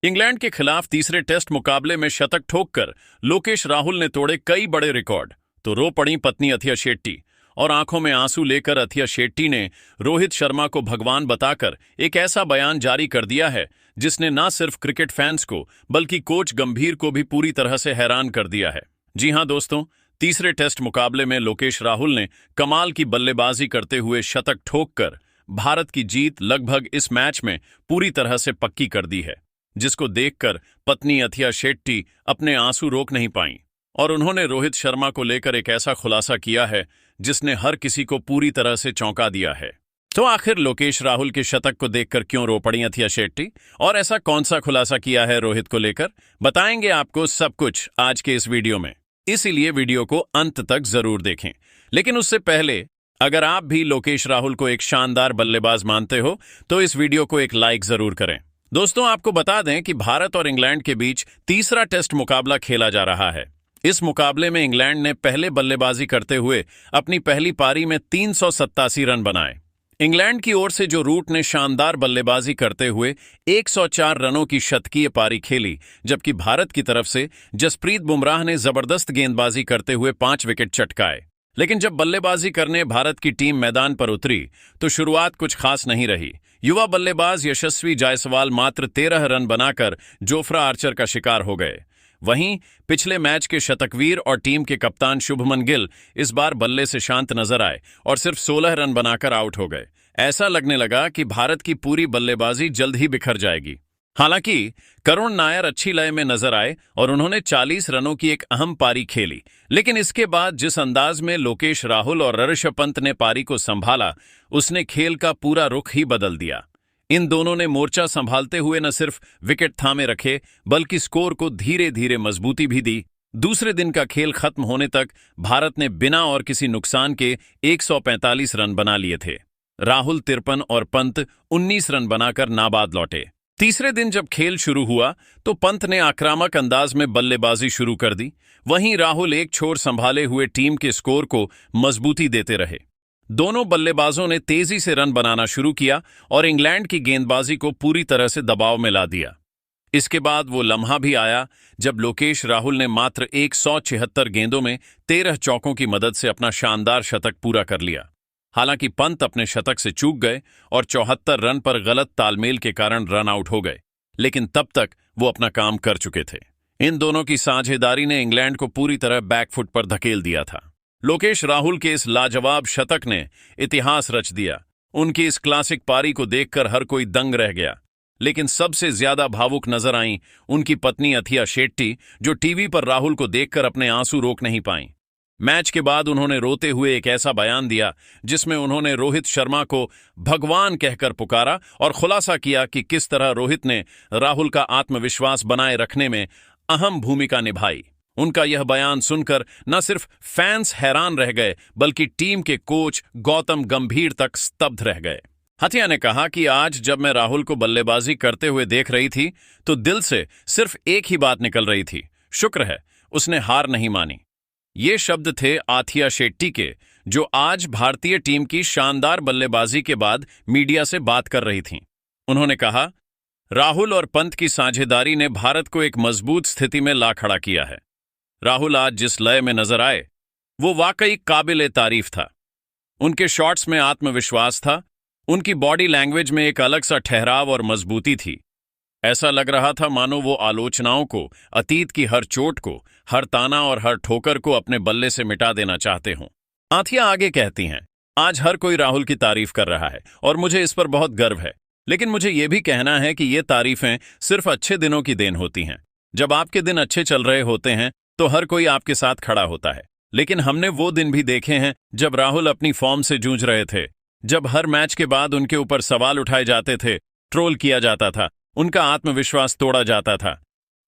England के खिलाफ तीसरे टेस्ट मुकाबले में शतक ठोककर लोकेश राहुल ने तोड़े कई बड़े रिकॉर्ड। तो रो पड़ी पत्नी अथिया शेट्टी और आंखों में आंसू लेकर अथिया शेट्टी ने रोहित शर्मा को भगवान बताकर एक ऐसा बयान जारी कर दिया है जिसने न सिर्फ क्रिकेट फैंस को बल्कि कोच गंभीर को भी पूरी तरह से हैरान कर दिया है। जी हां दोस्तों, तीसरे टेस्ट मुकाबले में लोकेश राहुल ने कमाल की बल्लेबाजी करते हुए शतक ठोककर भारत की जीत लगभग इस मैच में पूरी तरह से पक्की कर दी है, जिसको देखकर पत्नी अथिया शेट्टी अपने आंसू रोक नहीं पाईं और उन्होंने रोहित शर्मा को लेकर एक ऐसा खुलासा किया है जिसने हर किसी को पूरी तरह से चौंका दिया है। तो आखिर लोकेश राहुल के शतक को देखकर क्यों रो पड़ी अथिया शेट्टी और ऐसा कौन सा खुलासा किया है रोहित को लेकर, बताएंगे आपको सब कुछ आज के इस वीडियो में। इसीलिए वीडियो को अंत तक जरूर देखें। लेकिन उससे पहले अगर आप भी लोकेश राहुल को एक शानदार बल्लेबाज मानते हो तो इस वीडियो को एक लाइक जरूर करें। दोस्तों, आपको बता दें कि भारत और इंग्लैंड के बीच तीसरा टेस्ट मुकाबला खेला जा रहा है। इस मुकाबले में इंग्लैंड ने पहले बल्लेबाजी करते हुए अपनी पहली पारी में 387 रन बनाए। इंग्लैंड की ओर से जो रूट ने शानदार बल्लेबाजी करते हुए 104 रनों की शतकीय पारी खेली, जबकि भारत की तरफ से जसप्रीत बुमराह ने जबरदस्त गेंदबाजी करते हुए 5 विकेट चटकाए। लेकिन जब बल्लेबाजी करने भारत की टीम मैदान पर उतरी तो शुरुआत कुछ खास नहीं रही। युवा बल्लेबाज यशस्वी जायसवाल मात्र 13 रन बनाकर जोफ्रा आर्चर का शिकार हो गए। वहीं पिछले मैच के शतकवीर और टीम के कप्तान शुभमन गिल इस बार बल्ले से शांत नजर आए और सिर्फ 16 रन बनाकर आउट हो गए। ऐसा लगने लगा कि भारत की पूरी बल्लेबाजी जल्द ही बिखर जाएगी। हालांकि करुण नायर अच्छी लय में नजर आए और उन्होंने 40 रनों की एक अहम पारी खेली। लेकिन इसके बाद जिस अंदाज में लोकेश राहुल और ऋषभ पंत ने पारी को संभाला, उसने खेल का पूरा रुख ही बदल दिया। इन दोनों ने मोर्चा संभालते हुए न सिर्फ विकेट थामे रखे बल्कि स्कोर को धीरे धीरे मजबूती भी दी। दूसरे दिन का खेल खत्म होने तक भारत ने बिना और किसी नुकसान के 145 रन बना लिए थे। राहुल 53 और पंत 19 रन बनाकर नाबाद लौटे। तीसरे दिन जब खेल शुरू हुआ तो पंत ने आक्रामक अंदाज में बल्लेबाजी शुरू कर दी। वहीं राहुल एक छोर संभाले हुए टीम के स्कोर को मजबूती देते रहे। दोनों बल्लेबाजों ने तेजी से रन बनाना शुरू किया और इंग्लैंड की गेंदबाजी को पूरी तरह से दबाव में ला दिया। इसके बाद वो लम्हा भी आया जब लोकेश राहुल ने मात्र 176 गेंदों में 13 चौकों की मदद से अपना शानदार शतक पूरा कर लिया। हालांकि पंत अपने शतक से चूक गए और 74 रन पर गलत तालमेल के कारण रन आउट हो गए, लेकिन तब तक वो अपना काम कर चुके थे। इन दोनों की साझेदारी ने इंग्लैंड को पूरी तरह बैकफुट पर धकेल दिया था। लोकेश राहुल के इस लाजवाब शतक ने इतिहास रच दिया। उनकी इस क्लासिक पारी को देखकर हर कोई दंग रह गया। लेकिन सबसे ज्यादा भावुक नजर आईं उनकी पत्नी अथिया शेट्टी, जो टीवी पर राहुल को देखकर अपने आंसू रोक नहीं पाईं। मैच के बाद उन्होंने रोते हुए एक ऐसा बयान दिया जिसमें उन्होंने रोहित शर्मा को भगवान कहकर पुकारा और खुलासा किया कि किस तरह रोहित ने राहुल का आत्मविश्वास बनाए रखने में अहम भूमिका निभाई। उनका यह बयान सुनकर न सिर्फ फैंस हैरान रह गए बल्कि टीम के कोच गौतम गंभीर तक स्तब्ध रह गए। अथिया ने कहा कि आज जब मैं राहुल को बल्लेबाजी करते हुए देख रही थी तो दिल से सिर्फ एक ही बात निकल रही थी, शुक्र है उसने हार नहीं मानी। ये शब्द थे अथिया शेट्टी के, जो आज भारतीय टीम की शानदार बल्लेबाजी के बाद मीडिया से बात कर रही थीं। उन्होंने कहा, राहुल और पंत की साझेदारी ने भारत को एक मजबूत स्थिति में ला खड़ा किया है। राहुल आज जिस लय में नजर आए वो वाकई काबिले तारीफ था। उनके शॉट्स में आत्मविश्वास था, उनकी बॉडी लैंग्वेज में एक अलग सा ठहराव और मजबूती थी। ऐसा लग रहा था मानो वो आलोचनाओं को, अतीत की हर चोट को, हर ताना और हर ठोकर को अपने बल्ले से मिटा देना चाहते हों। अथिया आगे कहती हैं, आज हर कोई राहुल की तारीफ कर रहा है और मुझे इस पर बहुत गर्व है। लेकिन मुझे ये भी कहना है कि ये तारीफें सिर्फ अच्छे दिनों की देन होती हैं। जब आपके दिन अच्छे चल रहे होते हैं तो हर कोई आपके साथ खड़ा होता है। लेकिन हमने वो दिन भी देखे हैं जब राहुल अपनी फॉर्म से जूझ रहे थे, जब हर मैच के बाद उनके ऊपर सवाल उठाए जाते थे, ट्रोल किया जाता था, उनका आत्मविश्वास तोड़ा जाता था।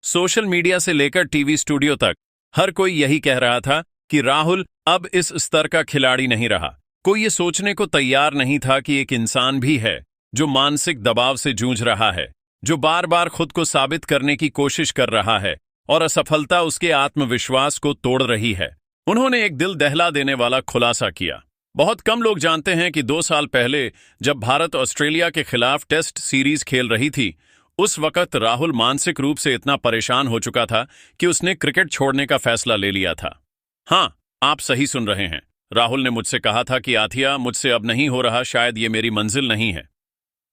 सोशल मीडिया से लेकर टीवी स्टूडियो तक हर कोई यही कह रहा था कि राहुल अब इस स्तर का खिलाड़ी नहीं रहा। कोई ये सोचने को तैयार नहीं था कि एक इंसान भी है जो मानसिक दबाव से जूझ रहा है, जो बार बार खुद को साबित करने की कोशिश कर रहा है और असफलता उसके आत्मविश्वास को तोड़ रही है। उन्होंने एक दिल दहला देने वाला खुलासा किया। बहुत कम लोग जानते हैं कि 2 साल पहले जब भारत ऑस्ट्रेलिया के खिलाफ टेस्ट सीरीज खेल रही थी, उस वक्त राहुल मानसिक रूप से इतना परेशान हो चुका था कि उसने क्रिकेट छोड़ने का फैसला ले लिया था। हाँ, आप सही सुन रहे हैं। राहुल ने मुझसे कहा था कि आथिया, मुझसे अब नहीं हो रहा, शायद ये मेरी मंजिल नहीं है।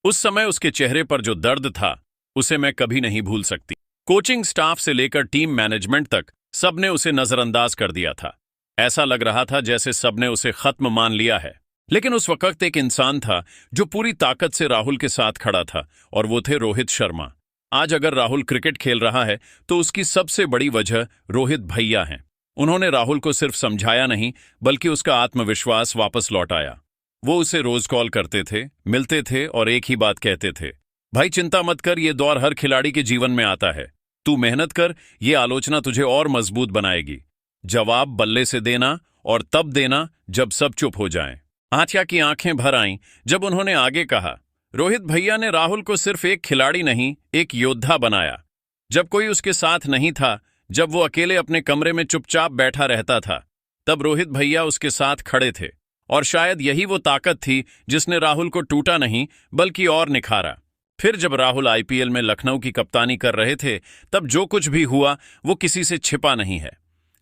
उस समय उसके चेहरे पर जो दर्द था उसे मैं कभी नहीं भूल सकती। कोचिंग स्टाफ से लेकर टीम मैनेजमेंट तक सबने उसे नजरअंदाज कर दिया था। ऐसा लग रहा था जैसे सबने उसे खत्म मान लिया है। लेकिन उस वक्त एक इंसान था जो पूरी ताकत से राहुल के साथ खड़ा था, और वो थे रोहित शर्मा। आज अगर राहुल क्रिकेट खेल रहा है तो उसकी सबसे बड़ी वजह रोहित भैया हैं। उन्होंने राहुल को सिर्फ समझाया नहीं, बल्कि उसका आत्मविश्वास वापस लौटाया। वो उसे रोज कॉल करते थे, मिलते थे और एक ही बात कहते थे, भाई चिंता मत कर, ये दौर हर खिलाड़ी के जीवन में आता है। तू मेहनत कर, ये आलोचना तुझे और मजबूत बनाएगी। जवाब बल्ले से देना, और तब देना जब सब चुप हो जाएं। आथिया की आंखें भर आईं जब उन्होंने आगे कहा, रोहित भैया ने राहुल को सिर्फ एक खिलाड़ी नहीं, एक योद्धा बनाया। जब कोई उसके साथ नहीं था, जब वो अकेले अपने कमरे में चुपचाप बैठा रहता था, तब रोहित भैया उसके साथ खड़े थे। और शायद यही वो ताकत थी जिसने राहुल को टूटा नहीं, बल्कि और निखारा। फिर जब राहुल आईपीएल में लखनऊ की कप्तानी कर रहे थे, तब जो कुछ भी हुआ वो किसी से छिपा नहीं है।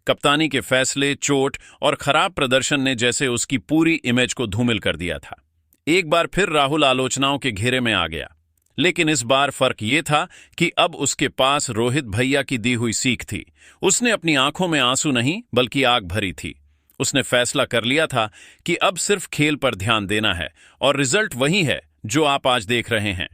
कप्तानी के फैसले, चोट और खराब प्रदर्शन ने जैसे उसकी पूरी इमेज को धूमिल कर दिया था। एक बार फिर राहुल आलोचनाओं के घेरे में आ गया, लेकिन इस बार फर्क ये था कि अब उसके पास रोहित भैया की दी हुई सीख थी। उसने अपनी आंखों में आंसू नहीं, बल्कि आग भरी थी। उसने फैसला कर लिया था कि अब सिर्फ खेल पर ध्यान देना है, और रिजल्ट वही है जो आप आज देख रहे हैं।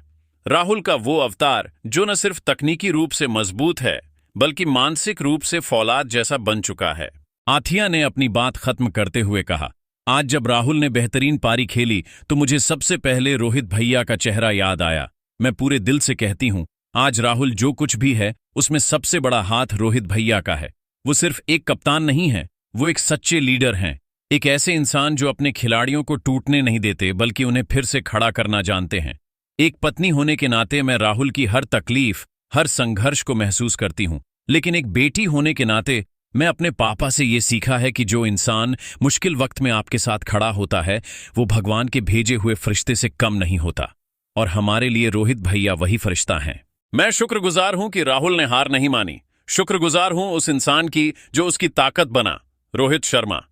राहुल का वो अवतार जो न सिर्फ तकनीकी रूप से मजबूत है, बल्कि मानसिक रूप से फौलाद जैसा बन चुका है। आथिया ने अपनी बात खत्म करते हुए कहा, आज जब राहुल ने बेहतरीन पारी खेली तो मुझे सबसे पहले रोहित भैया का चेहरा याद आया। मैं पूरे दिल से कहती हूं, आज राहुल जो कुछ भी है उसमें सबसे बड़ा हाथ रोहित भैया का है। वो सिर्फ एक कप्तान नहीं है, वो एक सच्चे लीडर हैं। एक ऐसे इंसान जो अपने खिलाड़ियों को टूटने नहीं देते, बल्कि उन्हें फिर से खड़ा करना जानते हैं। एक पत्नी होने के नाते मैं राहुल की हर तकलीफ, हर संघर्ष को महसूस करती हूं, लेकिन एक बेटी होने के नाते मैं अपने पापा से ये सीखा है कि जो इंसान मुश्किल वक्त में आपके साथ खड़ा होता है, वो भगवान के भेजे हुए फरिश्ते से कम नहीं होता। और हमारे लिए रोहित भैया वही फरिश्ता हैं। मैं शुक्रगुजार हूं कि राहुल ने हार नहीं मानी। शुक्रगुजार हूं उस इंसान की जो उसकी ताकत बना, रोहित शर्मा।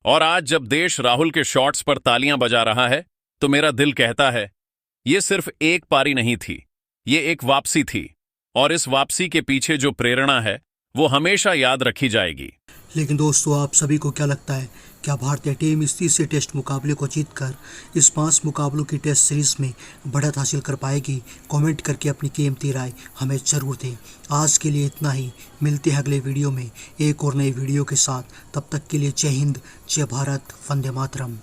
और आज जब देश राहुल के शॉट्स पर तालियां बजा रहा है, तो मेरा दिल कहता है, ये सिर्फ एक पारी नहीं थी, ये एक वापसी थी। और इस वापसी के पीछे जो प्रेरणा है, वो हमेशा याद रखी जाएगी। लेकिन दोस्तों, आप सभी को क्या लगता है, क्या भारतीय टीम इस तीसरे टेस्ट मुकाबले को जीतकर इस 5 मुकाबलों की टेस्ट सीरीज में बढ़त हासिल कर पाएगी? कमेंट करके अपनी कीमती राय हमें जरूर दें। आज के लिए इतना ही, मिलते हैं अगले वीडियो में एक और नई वीडियो के साथ। तब तक के लिए जय हिंद, जय भारत, वंदे मातरम।